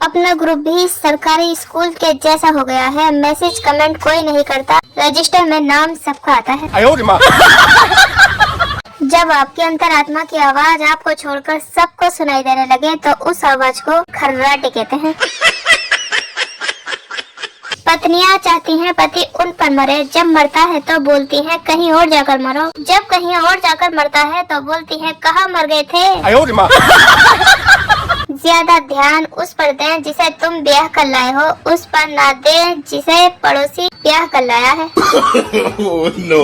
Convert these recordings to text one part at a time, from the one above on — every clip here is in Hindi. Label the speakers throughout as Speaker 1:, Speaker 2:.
Speaker 1: अपना ग्रुप भी सरकारी स्कूल के जैसा हो गया है। मैसेज कमेंट कोई नहीं करता, रजिस्टर में नाम सबका आता है। जब आपकी अंतरात्मा की आवाज आपको छोड़कर सबको सुनाई देने लगे तो उस आवाज को खर्राटे कहते हैं। पत्नियां चाहती हैं पति उन पर मरे, जब मरता है तो बोलती हैं कहीं और जाकर मरो, जब कहीं और जाकर मरता है तो बोलती हैं कहाँ मर गए थे। ज्यादा ध्यान उस पर दें जिसे तुम ब्याह कर लाए हो, उस पर ना दें जिसे पड़ोसी ब्याह कर लाया है।
Speaker 2: no.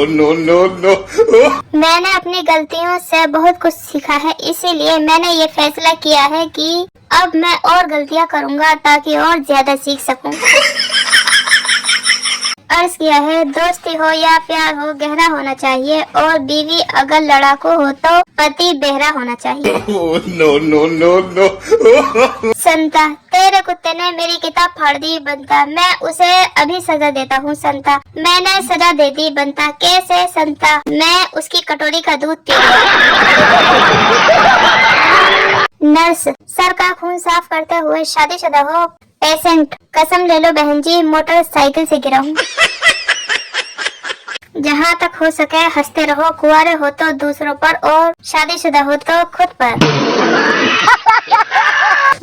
Speaker 1: मैंने अपनी गलतियों से बहुत कुछ सीखा है, इसीलिए मैंने ये फैसला किया है कि अब मैं और गलतियां करूंगा ताकि और ज्यादा सीख सकूं। अर्ज किया है दोस्ती हो या प्यार हो गहरा होना चाहिए, और बीवी अगर लड़ाकू हो तो पति बेहरा होना चाहिए।
Speaker 2: No.
Speaker 1: संता, तेरे कुत्ते ने मेरी किताब फाड़ दी बनता, मैं उसे अभी सजा देता हूँ संता। मैंने सजा दे दी बनता, कैसे संता? मैं उसकी कटोरी का दूध पी गया। नर्स, सर का खून साफ करते हुए शादीशुदा हो। पेशेंट, कसम ले लो बहन जी मोटरसाइकिल से गिरा हूँ। जहाँ तक हो सके हंसते रहो, कुंवारे हो तो दूसरों पर और शादीशुदा हो तो खुद पर।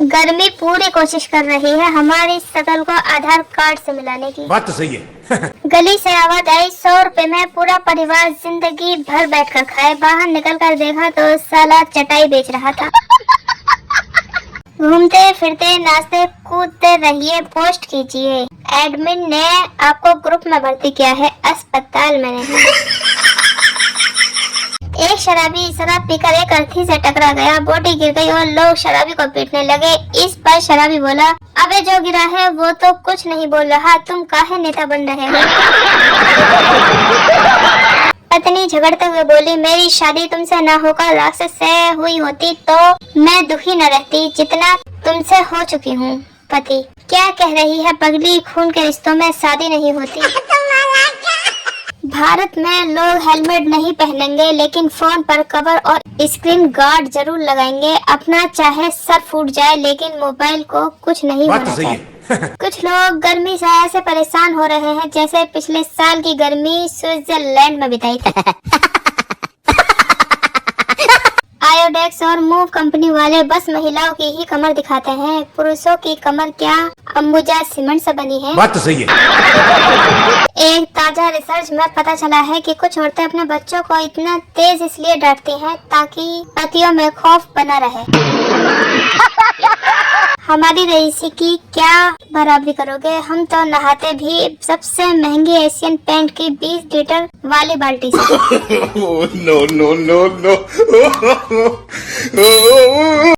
Speaker 1: गर्मी पूरी कोशिश कर रही है हमारी शकल को आधार कार्ड से मिलाने की।
Speaker 2: बात तो सही है।
Speaker 1: गली से आवाज आई 100 रुपए में पूरा परिवार जिंदगी भर बैठकर खाए। बाहर निकल कर देखा तो साला चटाई बेच रहा था। घूमते फिरते नाचते कूदते रहिए, पोस्ट कीजिए। एडमिन ने आपको ग्रुप में भर्ती किया है, अस्पताल में नहीं। एक शराबी शराब पीकर एक अर्थी से टकरा गया, बॉडी गिर गई और लोग शराबी को पीटने लगे। इस पर शराबी बोला, अबे जो गिरा है वो तो कुछ नहीं बोल रहा, तुम काहे नेता बन रहे हो? पत्नी झगड़ते हुए बोली, मेरी शादी तुमसे न होकर राक्षस से हुई होती तो मैं दुखी न रहती जितना तुमसे हो चुकी हूँ। पति, क्या कह रही है पगली, खून के रिश्तों में शादी नहीं होती। भारत में लोग हेलमेट नहीं पहनेंगे लेकिन फोन पर कवर और स्क्रीन गार्ड जरूर लगाएंगे। अपना चाहे सर फूट जाए लेकिन मोबाइल को कुछ नहीं होना चाहिए। कुछ लोग गर्मी से ऐसे परेशान हो रहे हैं जैसे पिछले साल की गर्मी स्विट्जरलैंड में बिताई थी। आयोडेक्स और मूव कंपनी वाले बस महिलाओं की ही कमर दिखाते हैं, पुरुषों की कमर क्या अंबुजा सीमेंट से बनी है।
Speaker 2: बात तो सही है।
Speaker 1: एक ताजा रिसर्च में पता चला है कि कुछ औरतें अपने बच्चों को इतना तेज इसलिए डांटती हैं ताकि पतियों में खौफ बना रहे। हमारी रईसी की क्या बराबरी करोगे? हम तो नहाते भी सबसे महंगी एशियन पेंट की 20 लीटर वाली बाल्टी से।
Speaker 2: No.